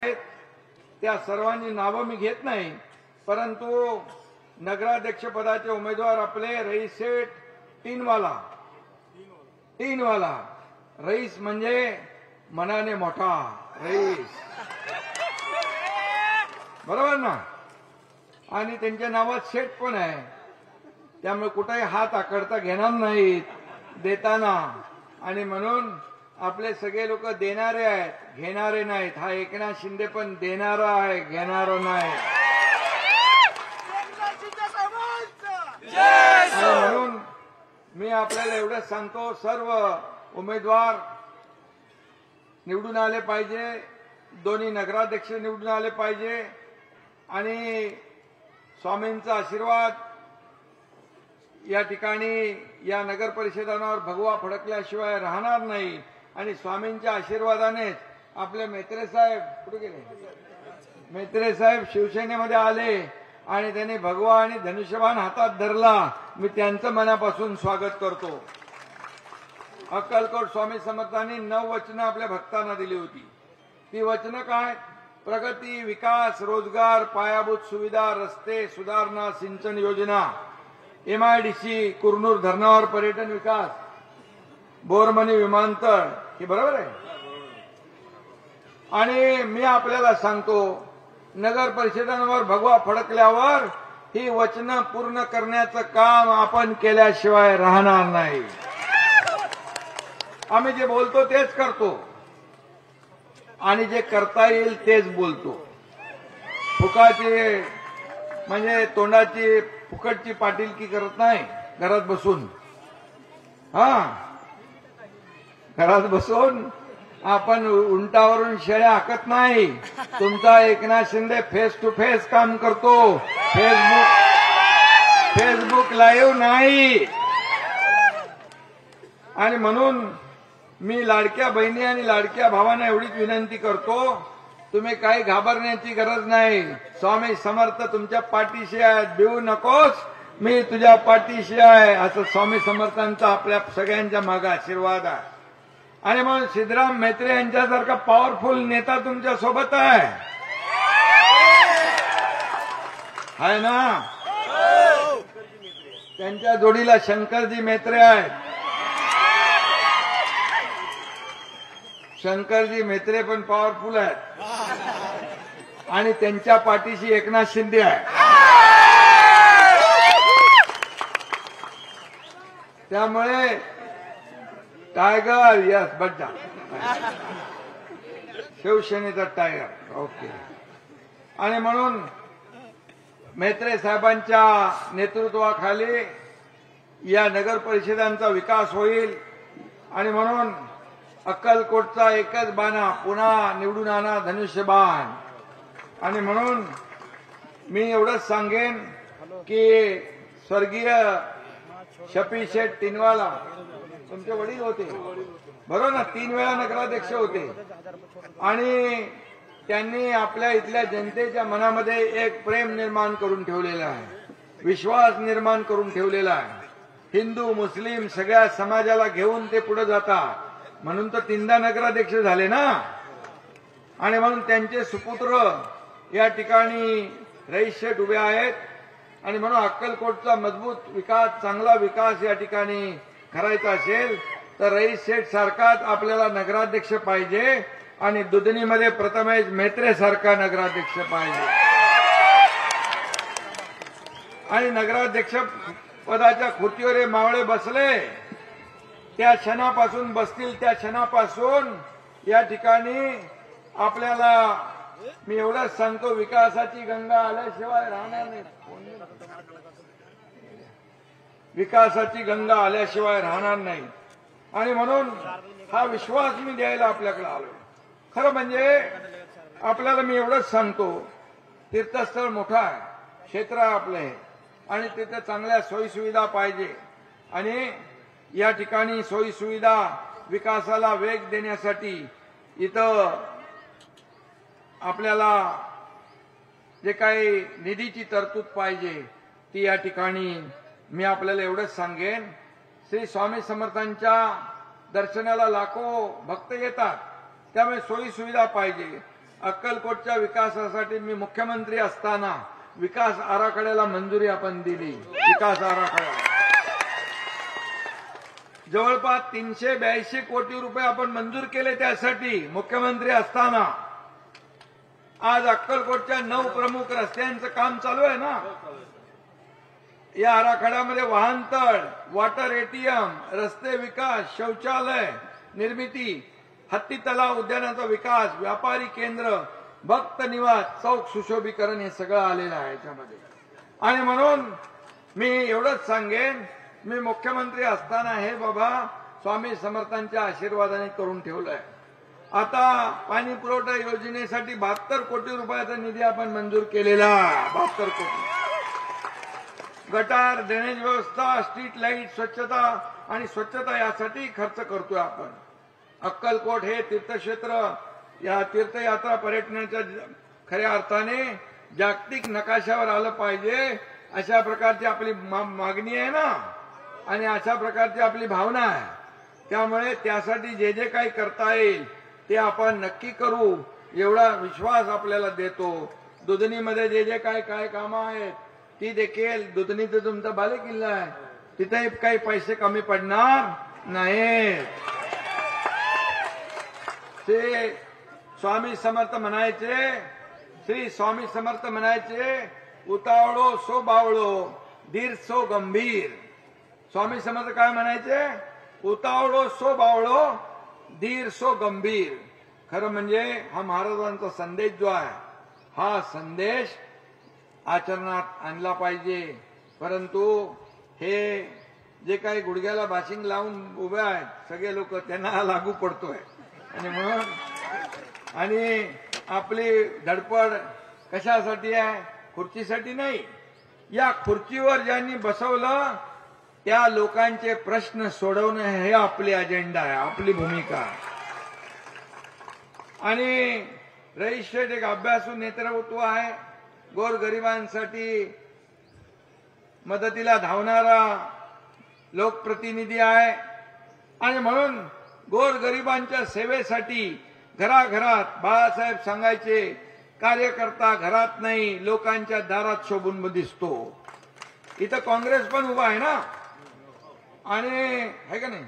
त्या सर्वांची नावं मी घेत नाही, परंतु नगराध्यक्ष पदाचे उमेदवार आपले रईस शेठ तीनवाला रईस म्हणजे मनाने मोठा रईस, बरोबर ना? आणि त्यांच्या नावात शेठ पण आहे, त्यामुळे कुठेही हात आकडता घेणार नाहीत देताना. आणि म्हणून आपले सगळे लोक देणारे आहेत, घेणारे नाहीत. हा एकनाथ शिंदे पण देणारा आहे, घेणारा नाही. म्हणून मी आपल्याला एवढंच सांगतो, सर्व उमेदवार निवडून आले पाहिजे, दोन्ही नगराध्यक्ष निवडून आले पाहिजे आणि स्वामींचा आशीर्वाद या ठिकाणी या नगर परिषदांवर भगवा फडकल्याशिवाय राहणार नाही. आणि स्वामींच्या आशीर्वादानेच आपले मेत्रे साहेब कुठे गेले? मेत्रे साहेब शिवसेनेमध्ये आले आणि त्यांनी भगवा आणि धनुष्यबाण हातात धरला. मी त्यांचं मनापासून स्वागत करतो. अक्कलकोट स्वामी समर्थांनी 9 वचनं आपल्या भक्तांना दिली होती. ती वचनं काय? प्रगती, विकास, रोजगार, पायाभूत सुविधा, रस्ते, सुधारणा, सिंचन योजना, MIDC, कुरनूर धरणावर पर्यटन विकास, बोरमणी विमानतळ, हे बरोबर आहे. आणि मी आपल्याला सांगतो, नगर परिषदांवर भगवा फडकल्यावर ही वचनं पूर्ण करण्याचं काम आपण केल्याशिवाय राहणार नाही. आम्ही जे बोलतो तेच करतो आणि जे करता येईल तेच बोलतो. फुकाची म्हणजे तोंडाची फुकटची पाटीलकी करत नाही घरात बसून. घरात बसून आपण उंटावरून शेळ्या हाकत नाही. तुमचा Eknath Shinde face to face काम करतो, फेसबुक लाईव्ह नाही. आणि म्हणून मी लाडक्या बहिणी आणि लाडक्या भावांना एवढीच विनंती करतो, तुम्ही काही घाबरण्याची गरज नाही. स्वामी समर्थ तुमच्या पाठीशी आहेत, भिवू नकोस, मी तुझ्या पाठीशी आहे, असं स्वामी समर्थांचा आपल्या सगळ्यांच्या मागे आशीर्वाद आहे. आणि म्हणून सिद्धराम म्हेत्रे यांच्यासारखा पॉवरफुल नेता तुमच्या सोबत आहे ना? त्यांच्या जोडीला शंकरजी म्हेत्रे आहेत. शंकरजी म्हेत्रे पण पॉवरफुल आहेत आणि त्यांच्या पाठीशी एकनाथ शिंदे आहे. त्यामुळे टायगर, यस बड्डा, शिवसेनेचा टायगर, ओके. आणि म्हणून म्हेत्रे साहेबांच्या नेतृत्वाखाली या नगर परिषदांचा विकास होईल. आणि म्हणून अक्कलकोटचा एकच बाणा, पुन्हा निवडून आणा धनुष्यबाण. आणि म्हणून मी एवढंच सांगेन की स्वर्गीय शफी शेठ तीनवाला तुमचे वडील होते, बरोबर ना? 3 वेळा नगराध्यक्ष होते आणि त्यांनी आपल्या इथल्या जनतेच्या मनामध्ये एक प्रेम निर्माण करून ठेवलेला आहे, विश्वास निर्माण करून ठेवलेला आहे. हिंदू मुस्लिम सगळ्या समाजाला घेऊन ते पुढे जातात, म्हणून तर 3दा नगराध्यक्ष झाले ना. आणि म्हणून त्यांचे सुपुत्र या ठिकाणी रईस शेठ उभे आहेत. आणि म्हणून अक्कलकोटचा मजबूत विकास, चांगला विकास या ठिकाणी करायचा असेल तर रईस शेठ सारखाच आपल्याला नगराध्यक्ष पाहिजे आणि दुधनीमध्ये प्रथमेश म्हेत्रे सारखा नगराध्यक्ष पाहिजे. आणि नगराध्यक्ष पदाच्या खुर्चीवर मावळे बसले, त्या क्षणापासून बसतील त्या क्षणापासून या ठिकाणी आपल्याला मी एवढंच सांगतो, विकासाची गंगा आल्याशिवाय राहणार नाही. विकासाची गंगा आल्याशिवाय राहणार नाही. आणि म्हणून हा विश्वास मी द्यायला आपल्याकडे आलो. खरं म्हणजे आपल्याला मी एवढंच सांगतो, तीर्थस्थळ मोठं आहे, क्षेत्र आहे आपलं हे, आणि तिथे चांगल्या सोयीसुविधा पाहिजे. आणि या ठिकाणी सोयीसुविधा विकासाला वेग देण्यासाठी इथं आपल्याला जे काही निधीची तरतूद पाहिजे ती या ठिकाणी मी आपल्याला एवढंच सांगेन. श्री स्वामी समर्थांच्या दर्शनाला लाखो भक्त येतात, त्यामुळे सोयी सुविधा पाहिजे. अक्कलकोटच्या विकासासाठी मी मुख्यमंत्री असताना विकास आराखड्याला मंजुरी आपण दिली. विकास आराखडा जवळपास 382 कोटी रुपये आपण मंजूर केले त्यासाठी मुख्यमंत्री असताना. आज अक्कलकोटच्या 9 प्रमुख रस्त्यांचं काम चालू आहे ना. या आराखड्यामध्ये वाहनतळ, वॉटर एटीएम, रस्ते विकास, शौचालय निर्मिती, हत्ती तलाव उद्यानाचा विकास, व्यापारी केंद्र, भक्त निवास, चौक सुशोभीकरण हे सगळं आलेलं आहे याच्यामध्ये. आणि म्हणून मी एवढंच सांगेन, मी मुख्यमंत्री असताना हे बाबा स्वामी समर्थांच्या आशीर्वादाने करून ठेवलंय. आता पाणी पुरवठा योजनेसाठी 72 कोटी रुपयाचा निधी आपण मंजूर केलेला. 72 कोटी. गटार, ड्रेनेज व्यवस्था, स्ट्रीट लाईट, स्वच्छता यासाठी खर्च करतोय आपण. अक्कलकोट हे तीर्थक्षेत्र, या तीर्थयात्रा पर्यटनाच्या खऱ्या अर्थाने जागतिक नकाशावर आलं पाहिजे अशा प्रकारची आपली मागणी आहे ना, आणि अशा प्रकारची आपली भावना आहे. त्यामुळे त्यासाठी जे जे काही करता येईल ते आपण नक्की करू एवढा विश्वास आपल्याला देतो. दुधनीमध्ये जे जे काय कामं आहेत ती देखील, दुधनीचं तुमचा बालेकिल्ला आहे, तिथे काही पैसे कमी पडणार नाहीत. ते स्वामी समर्थ म्हणायचे, श्री स्वामी समर्थ म्हणायचे, उतावळो सो बावळो, धीर सो गंभीर. स्वामी समर्थ काय म्हणायचे? उतावळो सो बावळो, धीर सो गंभीर. खरं म्हणजे हा महाराजांचा संदेश जो आहे, हा संदेश आचरणात आणला पाहिजे. परंतु हे जे काही गुडघ्याला बाशिंग लावून उभे आहेत सगळे लोक, त्यांना लागू पडतोय. आणि म्हणून आणि आपली धडपड कशासाठी आहे? खुर्चीसाठी नाही. या खुर्चीवर ज्यांनी बसवलं त्या लोकांचे प्रश्न सोडवणं हे आपली अजेंडा आहे, आपली भूमिका आहे. आणि रईस शेठ एक अभ्यासू नेतृत्व आहे, गोरगरिबांसाठी मदतीला धावणारा लोकप्रतिनिधी आहे. आणि म्हणून गोरगरिबांच्या सेवेसाठी घराघरात बाळासाहेब सांगायचे, कार्यकर्ता घरात नाही लोकांच्या दारात शोभून दिसतो. इथं काँग्रेस पण उभा आहे ना, आणि आहे का नाही.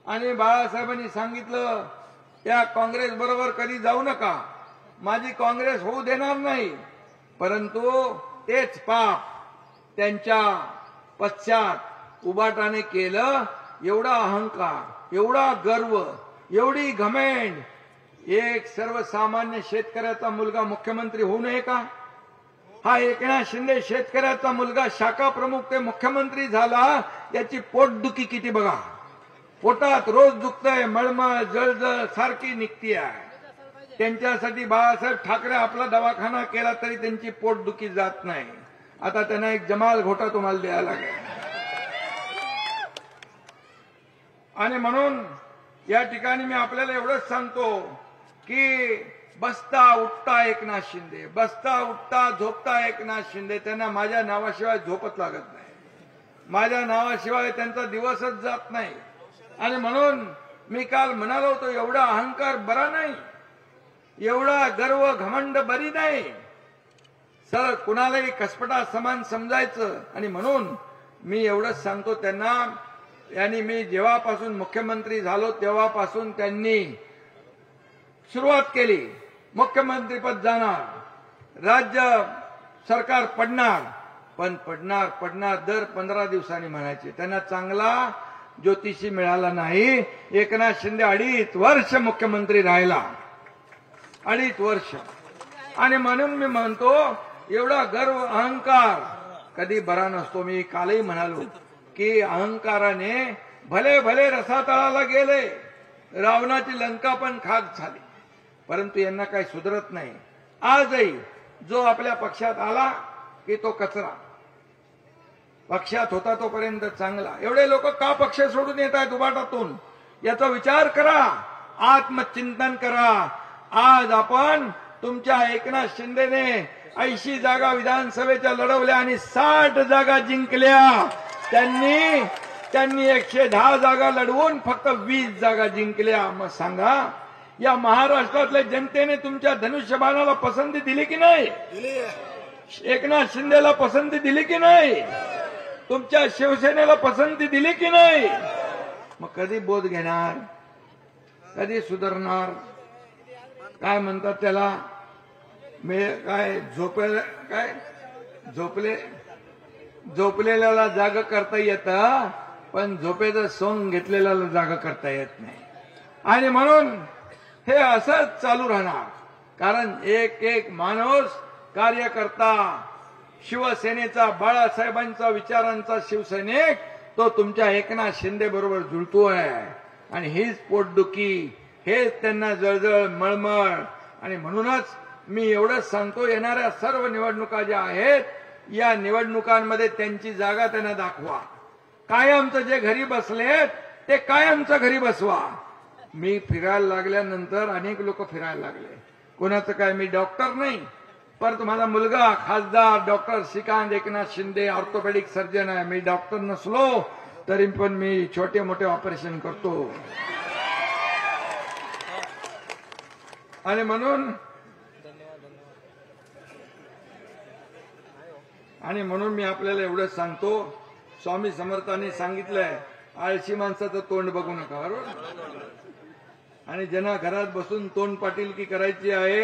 आणि बाळासाहेबांनी सांगितलं त्या काँग्रेस बरोबर कधी जाऊ नका, माझी काँग्रेस होऊ देणार नाही. परंतु तेच पाप त्यांच्या पश्चात उबाटाने केलं. एवढा अहंकार, एवढा गर्व, एवढी घमेंड. एक सर्वसामान्य शेतकऱ्याचा मुलगा मुख्यमंत्री होऊ नये का? हा एकनाथ शिंदे शेतकऱ्याचा मुलगा शाखा प्रमुख ते मुख्यमंत्री झाला, याची पोटदुखी किती बघा. पोटात रोज दुखतंय, मळमळ जळजळ सारखी निघती आहे. त्यांच्यासाठी बाळासाहेब ठाकरे आपला दवाखाना केला तरी त्यांची पोटदुखी जात नाही. आता त्यांना एक जमाल घोटा तुम्हाला द्यायला लागेल. आणि म्हणून या ठिकाणी मी आपल्याला एवढंच सांगतो की बसता उठता एकनाथ शिंदे, बसता उठता झोपता एकनाथ शिंदे. त्यांना माझ्या नावाशिवाय झोपत लागत नाही, माझ्या नावाशिवाय त्यांचा दिवसच जात नाही. आणि म्हणून मी काल म्हणालो होतो, एवढा अहंकार बरा नाही, एवढा गर्व घमंड बरी नाही. सर कुणालाही कसपटा समान समजायचं. आणि म्हणून मी एवढंच सांगतो त्यांना, यांनी मी जेव्हापासून मुख्यमंत्री झालो तेव्हापासून त्यांनी सुरुवात केली, मुख्यमंत्रीपद जाणार, राज्य सरकार पडणार, पण पडणार दर 15 दिवसांनी म्हणायचे. त्यांना चांगला ज्योतिषी मिळाला नाही. एकनाथ शिंदे 2.5 वर्ष मुख्यमंत्री राहिला, 2.5 वर्ष. आणि म्हणून मी म्हणतो एवढा गर्व अहंकार कधी बरा नसतो. मी कालही म्हणालो की अहंकाराने भले भले रसातळाला गेले, रावणाची लंका पण खाक झाली, परंतु यांना काही सुधरत नाही. आजही जो आपल्या पक्षात आला की तो कचरा, पक्षात होता तोपर्यंत चांगला. एवढे लोक का पक्ष सोडून येत आहेत उबाटातून? याचा विचार करा, आत्मचिंतन करा. आज आपण तुमच्या एकनाथ शिंदेने 80 जागा विधानसभेच्या लढवल्या आणि 60 जागा जिंकल्या. त्यांनी 110 जागा लढवून फक्त 20 जागा जिंकल्या. मग सांगा या महाराष्ट्रातल्या जनतेने तुमच्या धनुष्यबाणाला पसंती दिली की नाही? एकनाथ शिंदेला पसंती दिली की नाही? तुमच्या शिवसेनेला पसंती दिली की नाही? मग कधी बोध घेणार? कधी सुधारणार? काय म्हणतात त्याला? काय झोपलेल्याला जाग करता येतं, पण झोपेचं सोंग घेतलेल्याला जाग करता येत नाही. आणि म्हणून हे असंच चालू राहणार. कारण एक एक माणूस कार्यकर्ता, शिवसेनेचा, बाळासाहेबांचा विचारांचा शिवसैनिक तो तुमच्या एकनाथ शिंदे बरोबर जुळतोय. आणि हीच पोटदुखी, हेच त्यांना जळजळ, मळमळ. आणि म्हणूनच मी एवढंच सांगतो, येणाऱ्या सर्व निवडणुका ज्या आहेत या निवडणुकांमध्ये त्यांची जागा त्यांना दाखवा. कायमचं जे घरी बसलेत ते कायमचं घरी बसवा. मी फिरायला लागल्यानंतर अनेक लोक फिरायला लागले. कोणाचं काय, मी डॉक्टर नाही, परंतु माझा मुलगा खासदार doctor Shrikant Eknath Shinde orthopaedic surgeon आहे. मी डॉक्टर नसलो तरी पण मी छोटे मोठे ऑपरेशन करतो. आणि म्हणून मी आपल्याला एवढंच सांगतो, स्वामी समर्थांनी सांगितलंय, आळशी माणसाचं तोंड बघू नका, बरोबर? आणि ज्यांना घरात बसून तोंड पाटीलकी करायची आहे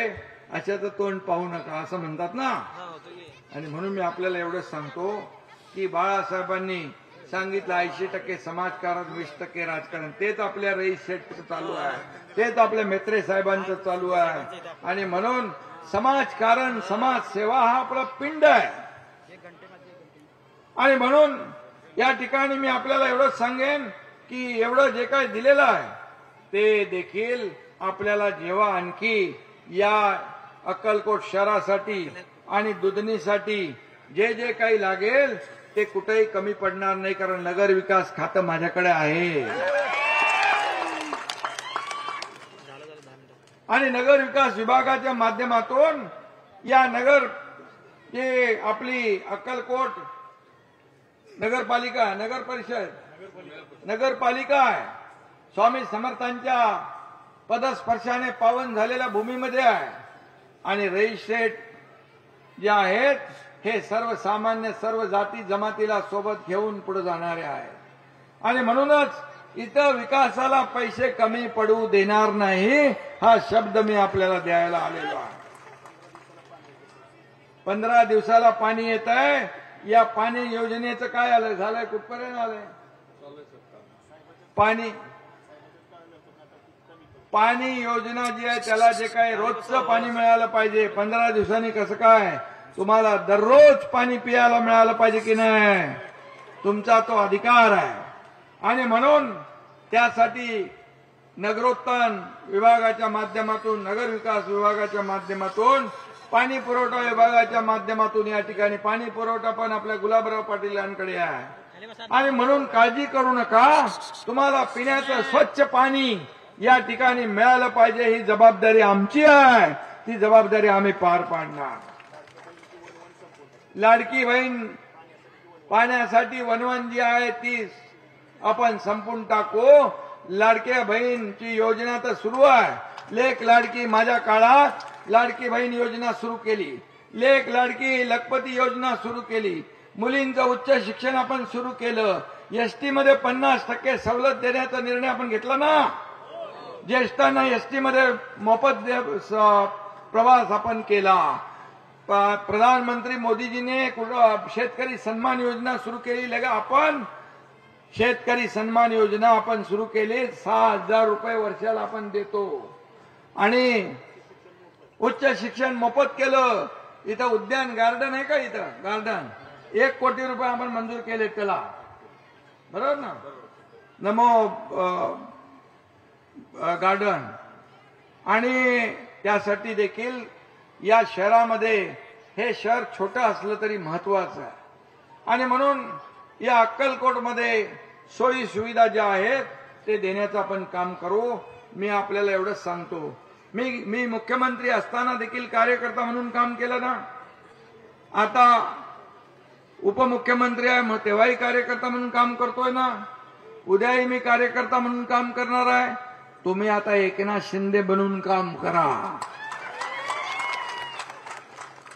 अशाचं तोंड पाहू नका, असं म्हणतात ना. आणि म्हणून मी आपल्याला एवढंच सांगतो की बाळासाहेबांनी सांगितलं 80% समाजकारण, 20% राजकारण. तेच आपल्या रईस शेठचं चालू आहे, तेच आपल्या मेत्रे साहेबांचं चालू आहे. आणि म्हणून समाजकारण, समाजसेवा हा आपला पिंड आहे. आणि म्हणून या ठिकाणी मी आपल्याला एवढंच सांगेन की एवढं जे काही दिलेलं आहे ते देखील आपल्याला जेव्हा आणखी या अक्कलकोट शहरासाठी आणि दुधणीसाठी जे जे काही लागेल ते कुठेही कमी पडणार नाही. कारण नगर विकास खातं माझ्याकडे आहे. आणि नगर विकास विभागाच्या माध्यमातून या जे आपली अक्कलकोट नगरपालिका, नगर परिषद, नगरपालिका आहे, स्वामी समर्थांच्या पदस्पर्शाने पावन झालेल्या भूमीमध्ये आहे. आणि रईस शेठ जे आहेत हे सर्वसामान्य, सर्व जाती जमातीला सोबत घेऊन पुढे जाणारे आहेत. आणि म्हणूनच इथं विकासाला पैसे कमी पडू देणार नाही, हा शब्द मी आपल्याला द्यायला आलेलो आहे. 15 दिवसाला पाणी येत आहे. या पाणी योजनेचं काय आलं, झालंय, कुठपर्यंत आलंय? पाणी योजना जी आहे त्याला जे काही रोजचं पाणी मिळालं पाहिजे. 15 दिवसांनी कसं काय? तुम्हाला दररोज पाणी पियाला मिळालं पाहिजे की नाही? तुमचा तो अधिकार आहे. आणि म्हणून त्यासाठी नगरोत्थान विभागाच्या माध्यमातून, नगर विकास विभागाच्या माध्यमातून, पाणी पुरवठा विभागाच्या माध्यमातून या ठिकाणी पाणी पुरवठा पण आपल्या गुलाबराव पाटील यांकडे आहे. आणि म्हणून काळजी करू नका, तुम्हाला पिण्याचं स्वच्छ पाणी या ठिकाणी मिळालं पाहिजे. ही जबाबदारी आमची आहे, ती जबाबदारी आम्ही पार पाडणार. लाडकी बहीण पाण्यासाठी वनवन जी आहे ती आपण संपून टाकू. लाडक्या बहीणची योजना तर सुरू आहे. लेक लाडकी, माझ्या काळात लाडकी बहीण योजना सुरू केली. लेक लाडकी लखपती योजना सुरू केली. मुलींचं उच्च शिक्षण आपण सुरू केलं. एसटी मध्ये 50% सवलत देण्याचा निर्णय आपण घेतला ना. ज्येष्ठांना एसटी मध्ये मोफत प्रवास आपण केला. प्रधानमंत्री मोदीजीने शेतकरी सन्मान योजना सुरू केली. लगा आपण शेतकरी सन्मान योजना आपण सुरू केली. 6,000 रुपये वर्षाला आपण देतो. आणि उच्च शिक्षण मोफत केलं. इथं उद्यान गार्डन आहे का? इथं गार्डन 1 कोटी रुपये आपण मंजूर केले त्याला, बरोबर ना? नमो गार्डन. आणि त्यासाठी देखील या शहरामध्ये, हे शहर छोटं असलं तरी महत्वाचं आहे. आणि म्हणून या अक्कलकोटमध्ये सोयी सुविधा ज्या आहेत ते देण्याचं आपण काम करू. मी आपल्याला एवढंच सांगतो, मी मुख्यमंत्री असताना देखील कार्यकर्ता म्हणून काम केलं ना. आता उपमुख्यमंत्री आहे मग तेव्हाही कार्यकर्ता म्हणून काम करतोय ना. उद्याही मी कार्यकर्ता म्हणून काम करणार आहे. तुम्ही आता एकनाथ शिंदे बनून काम करा.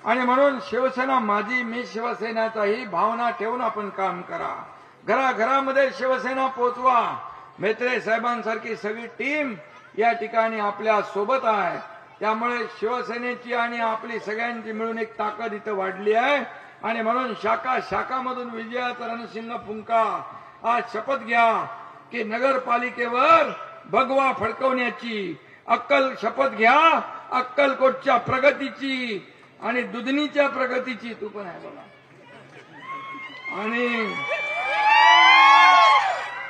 आणि म्हणून शिवसेना माझी, मी शिवसेनाचा ही भावना ठेवून आपण काम करा. घराघरामध्ये शिवसेना पोचवा. मेत्रे साहेबांसारखी सगळी टीम या ठिकाणी आपल्या सोबत आहे. त्यामुळे शिवसेनेची आणि आपली सगळ्यांची मिळून एक ताकद इथं वाढली आहे. आणि म्हणून शाखा शाखामधून विजयाचा रणशिंग फुंका. आज शपथ घ्या की नगरपालिकेवर भगवा फडकवण्याची शपथ घ्या. अक्कलकोटच्या प्रगतीची आणि दुधनीच्या प्रगतीची. तू पण आहे बघा.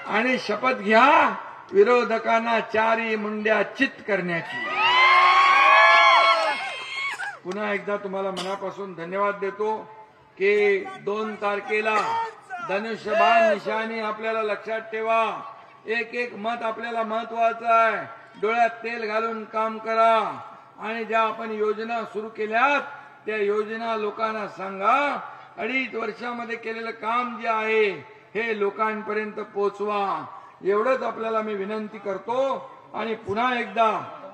आणि शपथ घ्या विरोधकांना चारी मुंड्या चित करण्याची. पुन्हा एकदा तुम्हाला मनापासून धन्यवाद देतो की 2 तारखेला धनुष्यबाण निशाणी आपल्याला लक्षात ठेवा. एक एक मत आपल्याला महत्वाचं आहे. डोळ्यात तेल घालून काम करा. आणि ज्या आपण योजना सुरू केल्यात त्या योजना लोकांना सांगा. 2.5 वर्षामध्ये केलेलं काम जे आहे हे लोकांपर्यंत पोहोचवा. एवढंच आपल्याला मी विनंती करतो. आणि पुन्हा एकदा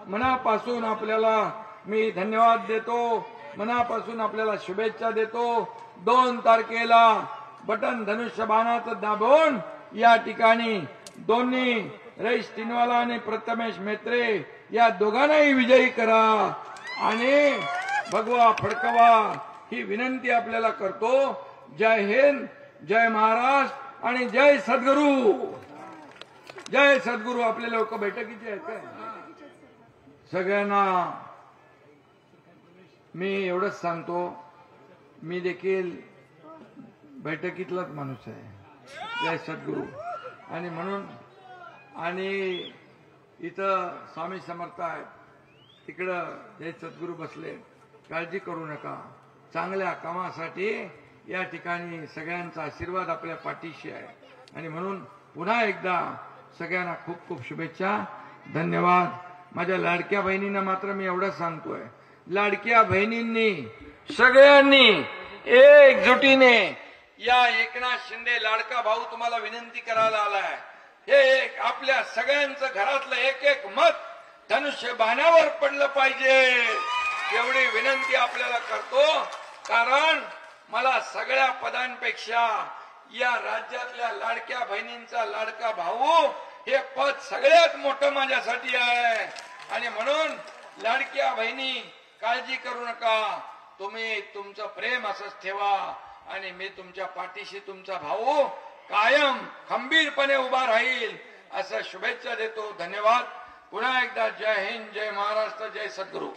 मनापासून आपल्याला मी धन्यवाद देतो. मनापासून आपल्याला शुभेच्छा देतो. 2 तारखेला बटन धनुष्यबाणाचं दाबून या ठिकाणी दोन्ही रईस टिनवाला आणि प्रथमेश मेत्रे या दोघांनाही विजयी करा आणि भगवा फडकवा ही विनंती आपल्याला करतो. जय हिंद, जय महाराष्ट्र आणि जय सद्गुरू. जय सद्गुरू. आपले लोक बैठकीचे आहेत काय? सगळ्यांना मी एवढंच सांगतो, मी देखील बैठकीतलाच माणूस आहे. जय सद्गुरू. आणि म्हणून आणि इथं स्वामी समर्थ आहेत, तिकडं जय सद्गुरू बसले. काळजी करू नका. चांगल्या कामासाठी या ठिकाणी सगळ्यांचा आशीर्वाद आपल्या पाठीशी आहे. आणि म्हणून पुन्हा एकदा सगळ्यांना खूप खूप शुभेच्छा. धन्यवाद. माझ्या लाडक्या बहिणींना मात्र मी एवढंच सांगतोय, लाडक्या बहिणींनी सगळ्यांनी एकजुटीने या एकनाथ शिंदे लाडका भाऊ तुम्हाला विनंती करायला आलाय. हे आपल्या सगळ्यांचं घरातलं एक एक मत धनुष्यबाणावर पडलं पाहिजे एवढी विनंती आपल्याला करतो. कारण मला सगळ्या पदांपेक्षा या राज्यातल्या लाडक्या बहिणींचा लाडका भाऊ हे पद सगळ्यात मोठं माझ्यासाठी आहे. आणि म्हणून लाडक्या बहिणी काळजी करू नका. तुम्ही तुमचं प्रेम असंच ठेवा आणि मी तुमच्या पाठीशी तुमचा भाऊ कायम खंबीरपणे उभा राहील असं शुभेच्छा देतो. धन्यवाद. पुन्हा एकदा जय हिंद, जय महाराष्ट्र, जय सद्गुरू.